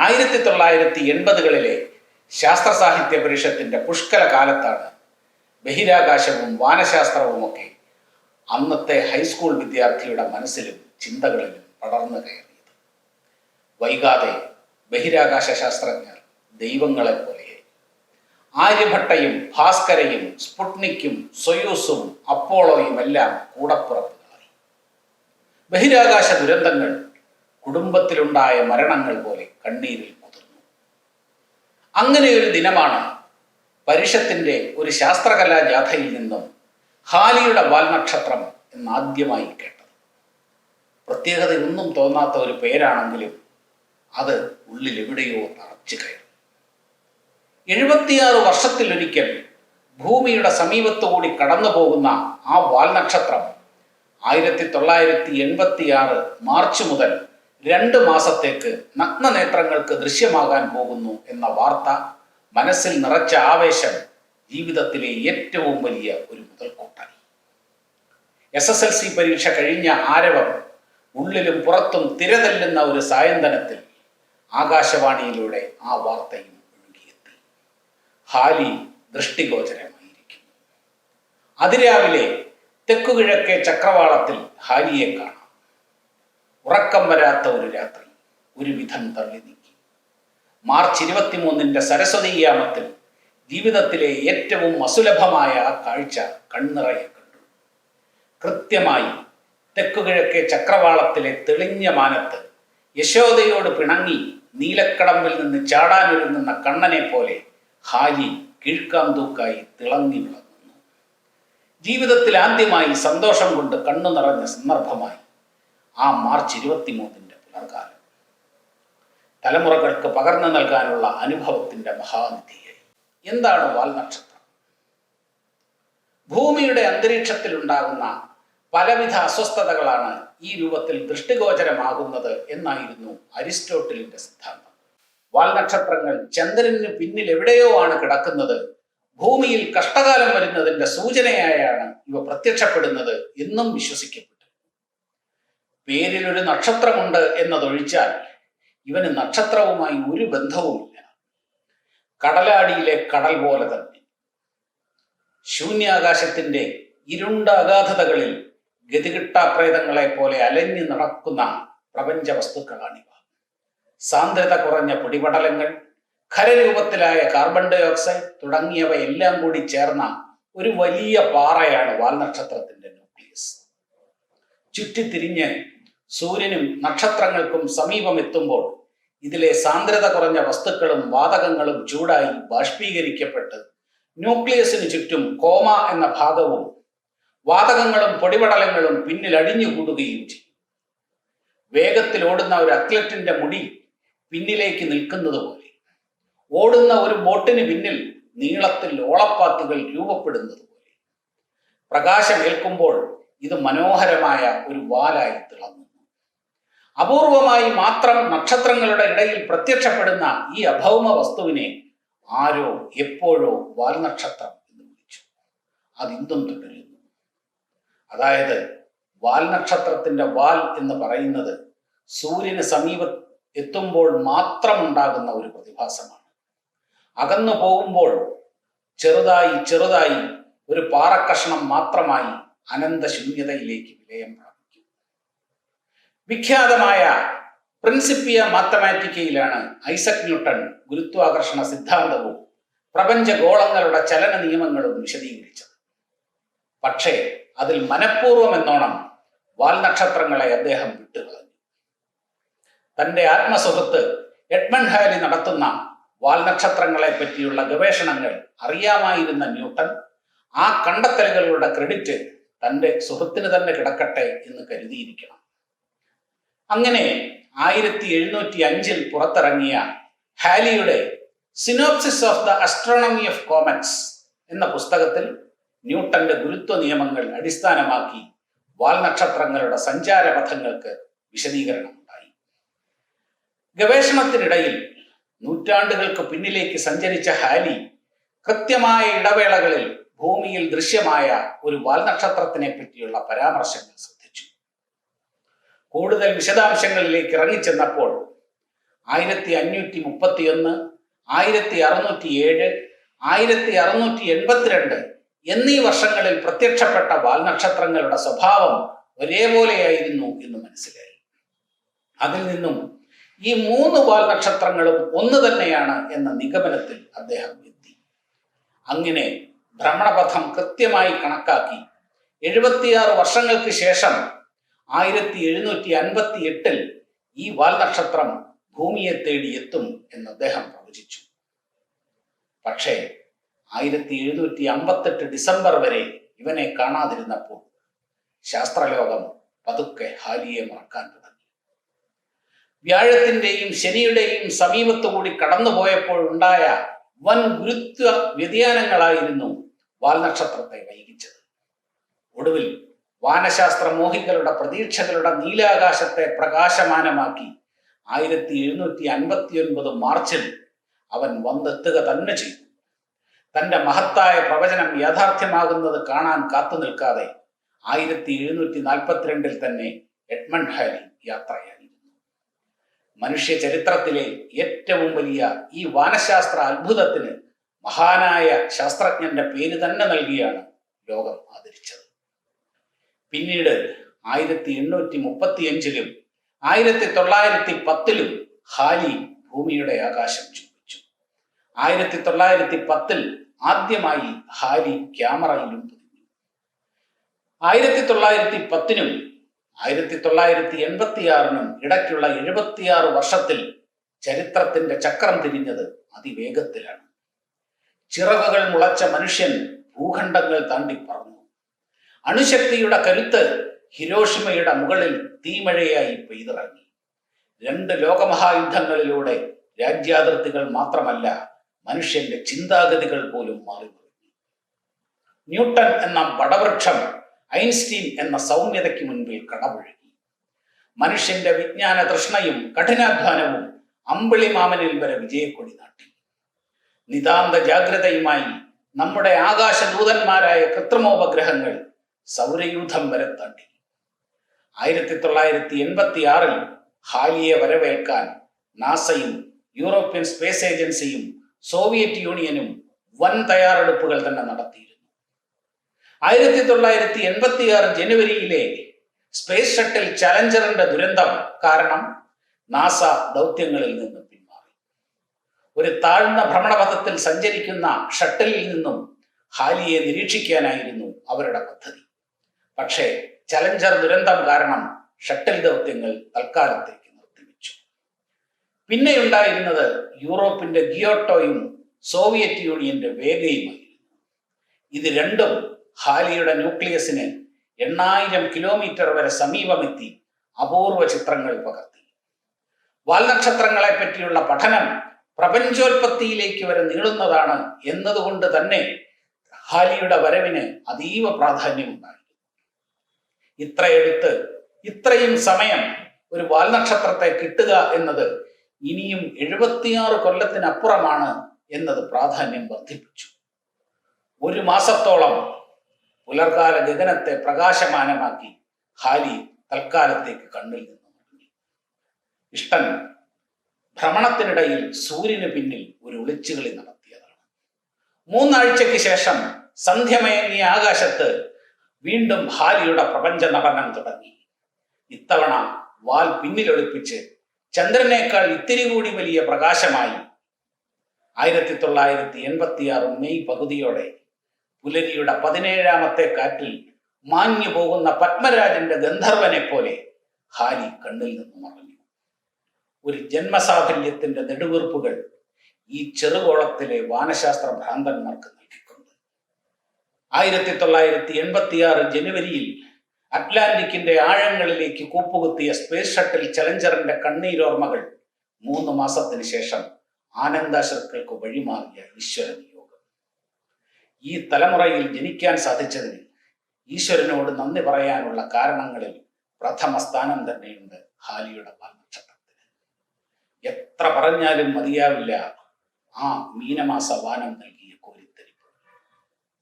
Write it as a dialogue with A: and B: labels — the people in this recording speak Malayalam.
A: 1980-കളിലെ ശാസ്ത്ര സാഹിത്യ പരിഷത്തിന്റെ പുഷ്കല കാലത്താണ് ബഹിരാകാശവും വാനശാസ്ത്രവുമൊക്കെ അന്നത്തെ ഹൈസ്കൂൾ വിദ്യാർത്ഥിയുടെ മനസ്സിലും ചിന്തകളിലും പടർന്നു കയറിയത്. വൈകാതെ ബഹിരാകാശ ശാസ്ത്രജ്ഞർ ദൈവങ്ങളെ പോലെ ആര്യഭട്ടയും ഭാസ്കരയും സ്പുട്നിക്കും സൊയൂസും അപ്പോളോയും എല്ലാം കൂടപ്പുറപ്പുകളായി. ബഹിരാകാശ ദുരന്തങ്ങൾ കുടുംബത്തിലുണ്ടായ മരണങ്ങൾ പോലെ കണ്ണീരിൽ കുതിർന്നു. അങ്ങനെ ഒരു ദിനമാണ് പരിഷത്തിന്റെ ഒരു ശാസ്ത്രകലാ ജാഥയിൽ നിന്നും ഹാലിയുടെ വാൽനക്ഷത്രം എന്നാദ്യമായി കേട്ടത്. പ്രത്യേകതയൊന്നും തോന്നാത്ത ഒരു പേരാണെങ്കിലും അത് ഉള്ളിലെവിടെയോ തറച്ചു കയറി. 76 വർഷത്തിലൊരിക്കൽ ഭൂമിയുടെ സമീപത്തുകൂടി കടന്നു പോകുന്ന ആ വാൽനക്ഷത്രം 1986 മാർച്ച് മുതൽ 2 മാസത്തേക്ക് നഗ്നനേത്രങ്ങൾക്ക് ദൃശ്യമാകാൻ പോകുന്നു എന്ന വാർത്ത മനസ്സിൽ നിറച്ച ആവേശം ജീവിതത്തിലെ ഏറ്റവും വലിയ ഒരു മുതൽക്കൂട്ടായി. SSLC പരീക്ഷ കഴിഞ്ഞ ആരവം ഉള്ളിലും പുറത്തും തിരതല്ലുന്ന ഒരു സായന്തനത്തിൽ ആകാശവാണിയിലൂടെ ആ വാർത്തയും ഒഴുകിയെത്തി. ഹാലി ദൃഷ്ടിഗോചരമായിരിക്കുന്നു. അതിരാവിലെ തെക്കുകിഴക്കേ ചക്രവാളത്തിൽ ഹാലിയെ കാണാം. ഉറക്കം വരാത്ത ഒരു രാത്രി ഒരു വിധം തള്ളി നീക്കി. മാർച്ച് 23 സരസ്വതീയാമത്തിൽ ജീവിതത്തിലെ ഏറ്റവും അസുലഭമായ ആ കാഴ്ച കണ്ണിറയെ കണ്ടു. കൃത്യമായി തെക്കുകിഴക്കേ ചക്രവാളത്തിലെ തെളിഞ്ഞ മാനത്ത് യശോദയോട് പിണങ്ങി നീലക്കടമ്പിൽ നിന്ന് ചാടാനൊരുങ്ങുന്ന കണ്ണനെ പോലെ ഹാലി കീഴ്ക്കാംതൂക്കായി തിളങ്ങി വിളങ്ങുന്നു. ജീവിതത്തിൽ ആദ്യമായി സന്തോഷം കൊണ്ട് കണ്ണു നിറഞ്ഞ സന്ദർഭമായി ആ മാർച്ച് 23 പുലർകാലം തലമുറകൾക്ക് പകർന്നു നൽകാനുള്ള അനുഭവത്തിന്റെ മഹാനിധിയായി. എന്താണ് വാൽനക്ഷത്രം? ഭൂമിയുടെ അന്തരീക്ഷത്തിൽ ഉണ്ടാകുന്ന പലവിധ അസ്വസ്ഥതകളാണ് ഈ രൂപത്തിൽ ദൃഷ്ടിഗോചരമാകുന്നത് എന്നായിരുന്നു അരിസ്റ്റോട്ടിലിന്റെ സിദ്ധാന്തം. വാൽനക്ഷത്രങ്ങൾ ചന്ദ്രന് പിന്നിൽ എവിടെയോ ആണ് കിടക്കുന്നത്, ഭൂമിയിൽ കഷ്ടകാലം വരുന്നതിന്റെ സൂചനയായാണ് ഇവ പ്രത്യക്ഷപ്പെടുന്നത് എന്നും വിശ്വസിക്കപ്പെട്ടു. പേരിൽ ഒരു നക്ഷത്രമുണ്ട് എന്നതൊഴിച്ചാൽ ഇവന് നക്ഷത്രവുമായി ഒരു ബന്ധവുമില്ല. കടലാടിയിലെ കടൽ പോലെ തന്നെ ശൂന്യാകാശത്തിന്റെ ഇരുണ്ട അഗാധതകളിൽ ഗതികിട്ടാപ്രേതങ്ങളെ പോലെ അലഞ്ഞു നടക്കുന്ന പ്രപഞ്ച വസ്തുക്കളാണിവ. സാന്ദ്രത കുറഞ്ഞ പൊടിപടലങ്ങൾ, ഖരരൂപത്തിലായ കാർബൺ ഡൈ ഓക്സൈഡ് തുടങ്ങിയവ എല്ലാം കൂടി ചേർന്ന ഒരു വലിയ പാറയാണ് വാൽനക്ഷത്രത്തിന്റെ ന്യൂക്ലിയസ്. ചുറ്റിത്തിരിഞ്ഞ് സൂര്യനും നക്ഷത്രങ്ങൾക്കും സമീപമെത്തുമ്പോൾ ഇതിലെ സാന്ദ്രത കുറഞ്ഞ വസ്തുക്കളും വാതകങ്ങളും ചൂടായി ബാഷ്പീകരിക്കപ്പെട്ട് ന്യൂക്ലിയസിന് ചുറ്റും കോമ എന്ന ഭാഗവും വാതകങ്ങളും പൊടിപടലങ്ങളും പിന്നിൽ അടിഞ്ഞുകൂടുകയും ചെയ്യും. വേഗത്തിൽ ഓടുന്ന ഒരു അത്ലറ്റിന്റെ മുടി പിന്നിലേക്ക് നിൽക്കുന്നത് പോലെ, ഓടുന്ന ഒരു ബോട്ടിന് പിന്നിൽ നീളത്തിൽ ഓളപ്പാത്തുകൾ രൂപപ്പെടുന്നത് പോലെ പ്രകാശമേൽക്കുമ്പോൾ ഇത് മനോഹരമായ ഒരു വാലായി തിളങ്ങുന്നു. അപൂർവമായി മാത്രം നക്ഷത്രങ്ങളുടെ ഇടയിൽ പ്രത്യക്ഷപ്പെടുന്ന ഈ അഭൗമ വസ്തുവിനെ ആരോ എപ്പോഴോ വാൽനക്ഷത്രം എന്ന് വിളിച്ചു. അതിന്തും തുടരുന്നു. അതായത് വാൽനക്ഷത്രത്തിന്റെ വാൽ എന്ന് പറയുന്നത് സൂര്യന് സമീപം എത്തുമ്പോൾ മാത്രം ഉണ്ടാകുന്ന ഒരു പ്രതിഭാസമാണ്. അകന്നു പോകുമ്പോൾ ചെറുതായി ചെറുതായി ഒരു പാറക്കഷണം മാത്രമായി അനന്തശൂന്യതയിലേക്ക് വിലയം പ്രാപിക്കും. വിഖ്യാതമായ പ്രിൻസിപ്പിയ മാത്തമാറ്റിക്കയിലാണ് ഐസക് ന്യൂട്ടൺ ഗുരുത്വാകർഷണ സിദ്ധാന്തവും പ്രപഞ്ചഗോളങ്ങളുടെ ചലന നിയമങ്ങളും വിശദീകരിച്ചത്. പക്ഷേ അതിൽ മനഃപൂർവ്വം എന്നോണം വാൽനക്ഷത്രങ്ങളെ അദ്ദേഹം വിട്ടുകളഞ്ഞു. തന്റെ ആത്മസുഹൃത്ത് എഡ്മണ്ട് ഹാലി നടത്തുന്ന വാൽനക്ഷത്രങ്ങളെ പറ്റിയുള്ള ഗവേഷണങ്ങൾ അറിയാമായിരുന്ന ന്യൂട്ടൺ ആ കണ്ടെത്തലുകളുടെ ക്രെഡിറ്റ് തന്റെ സുഹൃത്തിന് തന്നെ കിടക്കട്ടെ എന്ന് കരുതിയിരിക്കണം. അങ്ങനെ 1705 പുറത്തിറങ്ങിയ ഹാലിയുടെ synopsis of the astronomy of comets എന്ന പുസ്തകത്തിൽ ന്യൂട്ടന്റെ ഗുരുത്വ നിയമങ്ങൾ അടിസ്ഥാനമാക്കി വാൽനക്ഷത്രങ്ങളുടെ സഞ്ചാരപഥങ്ങൾക്ക് വിശദീകരണമുണ്ടായി. ഗവേഷണത്തിനിടയിൽ നൂറ്റാണ്ടുകൾക്ക് പിന്നിലേക്ക് സഞ്ചരിച്ച ഹാലി കൃത്യമായ ഇടവേളകളിൽ ഭൂമിയിൽ ദൃശ്യമായ ഒരു വാൽനക്ഷത്രത്തിനെ പറ്റിയുള്ള പരാമർശങ്ങൾ ശ്രദ്ധിച്ചു. കൂടുതൽ വിശദാംശങ്ങളിലേക്ക് ഇറങ്ങിച്ചെന്നപ്പോൾ 1531, 1607, 1682 എന്നീ വർഷങ്ങളിൽ പ്രത്യക്ഷപ്പെട്ട വാൽനക്ഷത്രങ്ങളുടെ സ്വഭാവം ഒരേപോലെയായിരുന്നു എന്ന് മനസ്സിലായി. അതിൽ നിന്നും ഈ 3 വാൽനക്ഷത്രങ്ങളും ഒന്ന് തന്നെയാണ് എന്ന നിഗമനത്തിൽ അദ്ദേഹം എത്തി. അങ്ങനെ ഭ്രമണപഥം കൃത്യമായി കണക്കാക്കി 76 വർഷങ്ങൾക്ക് ശേഷം 1758 ഈ വാൽനക്ഷത്രം ഭൂമിയെ തേടി എത്തും എന്ന് അദ്ദേഹം പ്രവചിച്ചു. പക്ഷേ 1758 ഡിസംബർ വരെ ഇവനെ കാണാതിരുന്നപ്പോൾ ശാസ്ത്രലോകം പതുക്കെ ഹാലിയെ മറക്കാൻ തുടങ്ങി. വ്യാഴത്തിന്റെയും ശനിയുടെയും സമീപത്തുകൂടി കടന്നുപോയപ്പോഴുണ്ടായ വൻ ഗുരുത്വ വ്യതിയാനങ്ങളായിരുന്നു വാൽനക്ഷത്രത്തെ വൈകിച്ചത്. ഒടുവിൽ വാനശാസ്ത്ര മോഹികളുടെ പ്രതീക്ഷകളുടെ നീലാകാശത്തെ പ്രകാശമാനമാക്കി 1759 മാർച്ചിൽ അവൻ വന്നെത്തുക തന്നെ ചെയ്തു. തന്റെ മഹത്തായ പ്രവചനം യാഥാർത്ഥ്യമാകുന്നത് കാണാൻ കാത്തു നിൽക്കാതെ 1742 തന്നെ എഡ്മണ്ട് ഹാലി യാത്രയായിരുന്നു. മനുഷ്യ ചരിത്രത്തിലെ ഏറ്റവും വലിയ ഈ വാനശാസ്ത്ര അത്ഭുതത്തിന് മഹാനായ ശാസ്ത്രജ്ഞന്റെ പേര് തന്നെ നൽകിയാണ് ലോകം ആദരിച്ചത്. പിന്നീട് 1835 1910 ഹാലി ഭൂമിയുടെ ആകാശം ചുംബിച്ചു. 1910 ആദ്യമായി ഹാലി ക്യാമറയിലും പതിഞ്ഞു. 1910 1986 ഇടയ്ക്കുള്ള 76 വർഷത്തിൽ ചരിത്രത്തിന്റെ ചക്രം തിരിഞ്ഞത് അതിവേഗത്തിലാണ്. ചിറകുകൾ മുളച്ച മനുഷ്യൻ ഭൂഖണ്ഡങ്ങൾ താണ്ടി പറന്നു. അണുശക്തിയുടെ കരുത്ത് ഹിരോഷിമയുടെ മുകളിൽ തീമഴയായി പെയ്തിറങ്ങി. 2 ലോകമഹായുദ്ധങ്ങളിലൂടെ രാജ്യാതിർത്തികൾ മാത്രമല്ല, മനുഷ്യന്റെ ചിന്താഗതികൾ പോലും മാറി മറിഞ്ഞു. ന്യൂട്ടൺ എന്ന വടവൃക്ഷം ഐൻസ്റ്റീൻ എന്ന സൗമ്യതയ്ക്ക് മുൻപിൽ കടപുഴകി. മനുഷ്യന്റെ വിജ്ഞാന തൃഷ്ണയും കഠിനാധ്വാനവും അമ്പിളിമാമനിൽ വരെ വിജയക്കൊടി നാട്ടി. നിതാന്ത ജാഗ്രതയുമായി നമ്മുടെ ആകാശദൂതന്മാരായ കൃത്രിമോപഗ്രഹങ്ങൾ സൗരയൂഥം വരെ താണ്ടി. 1986 ഹാലിയെ വരവേൽക്കാൻ നാസയും യൂറോപ്യൻ സ്പേസ് ഏജൻസിയും സോവിയറ്റ് യൂണിയനും വൻ തയ്യാറെടുപ്പുകൾ തന്നെ നടത്തിയിരുന്നു. 1986 ജനുവരിയിലെ സ്പേസ് ഷട്ടിൽ ചലഞ്ചറിന്റെ ദുരന്തം കാരണം നാസ ദൗത്യങ്ങളിൽ നിന്ന് പിന്മാറി. ഒരു താഴ്ന്ന ഭ്രമണപഥത്തിൽ സഞ്ചരിക്കുന്ന ഷട്ടിലിൽ നിന്നും ഹാലിയെ നിരീക്ഷിക്കാനായിരുന്നു അവരുടെ പദ്ധതി. പക്ഷേ ചലഞ്ചർ ദുരന്തം കാരണം ഷട്ടിൽ ദൗത്യങ്ങൾ തൽക്കാലത്തേക്ക് നിർത്തിവെച്ചു. പിന്നെയുണ്ടായിരുന്നത് യൂറോപ്പിന്റെ ഗിയോട്ടോയും സോവിയറ്റ് യൂണിയന്റെ വേഗയുമായിരുന്നു. ഇത് രണ്ടും ഹാലിയുടെ ന്യൂക്ലിയസിന് 8000 കിലോമീറ്റർ വരെ സമീപമെത്തി അപൂർവ ചിത്രങ്ങൾ പകർത്തി. വാൽനക്ഷത്രങ്ങളെ പറ്റിയുള്ള പഠനം പ്രപഞ്ചോൽപത്തിയിലേക്ക് വരെ നീളുന്നതാണ് എന്നതുകൊണ്ട് തന്നെ ഹാലിയുടെ വരവിന് അതീവ പ്രാധാന്യമുണ്ടായി. ഇത്രയെടുത്ത് ഇത്രയും സമയം ഒരു വാൽനക്ഷത്രത്തെ കിട്ടുക എന്നത് ഇനിയും 76 കൊല്ലത്തിനപ്പുറമാണ് എന്നത് പ്രാധാന്യം വർദ്ധിപ്പിച്ചു. 1 മാസത്തോളം പുലർകാല ഗഗനത്തെ പ്രകാശമാനമാക്കി ഹാലി തൽക്കാലത്തേക്ക് കണ്ണിൽ നിന്ന് മുങ്ങി. ഇഷ്ടൻ ഭ്രമണത്തിനിടയിൽ സൂര്യന് പിന്നിൽ ഒരു ഒളിച്ചുകളി നടത്തിയതാണ്. 3 ആഴ്ചയ്ക്ക് ശേഷം സന്ധ്യമയങ്ങിയ ആകാശത്ത് വീണ്ടും ഹാലിയുടെ പ്രപഞ്ച നടനം തുടങ്ങി. ഇത്തവണ വാൽ പിന്നിലൊളിപ്പിച്ച് ചന്ദ്രനേക്കാൾ ഇത്തിരി കൂടി വലിയ പ്രകാശമായി. 1986 മെയ് പകുതിയോടെ പുലരിയുടെ 17ാമത്തെ കാറ്റിൽ മാഞ്ഞു പോകുന്ന പത്മരാജന്റെ ഗന്ധർവനെ പോലെ ഹാലി കണ്ണിൽ നിന്ന് മറഞ്ഞു. ഒരു ജന്മസാഫല്യത്തിന്റെ നെടുവീർപ്പുകൾ ഈ ചെറുകോളത്തിലെ വാനശാസ്ത്ര ഭ്രാന്തന്മാർക്ക് നൽകിക്കൊണ്ട് 1986 ജനുവരിയിൽ അറ്റ്ലാന്റിക്കിന്റെ ആഴങ്ങളിലേക്ക് കൂപ്പുകുത്തിയ സ്പേസ് ഷട്ടിൽ ചലഞ്ചറിന്റെ കണ്ണീരോർമ്മകൾ 3 മാസത്തിന് ശേഷം ആനന്ദാശ്രുക്കൾക്ക് വഴിമാറിയ ഈശ്വര നിയോഗം. ഈ തലമുറയിൽ ജനിക്കാൻ സാധിച്ചതിന് ഈശ്വരനോട് നന്ദി പറയാനുള്ള കാരണങ്ങളിൽ പ്രഥമ സ്ഥാനം തന്നെയുണ്ട് ഹാലിയുടെ വാൽനക്ഷത്രത്തിന്. എത്ര പറഞ്ഞാലും മതിയാവില്ല ആ മീനമാസ വാനം നൽകി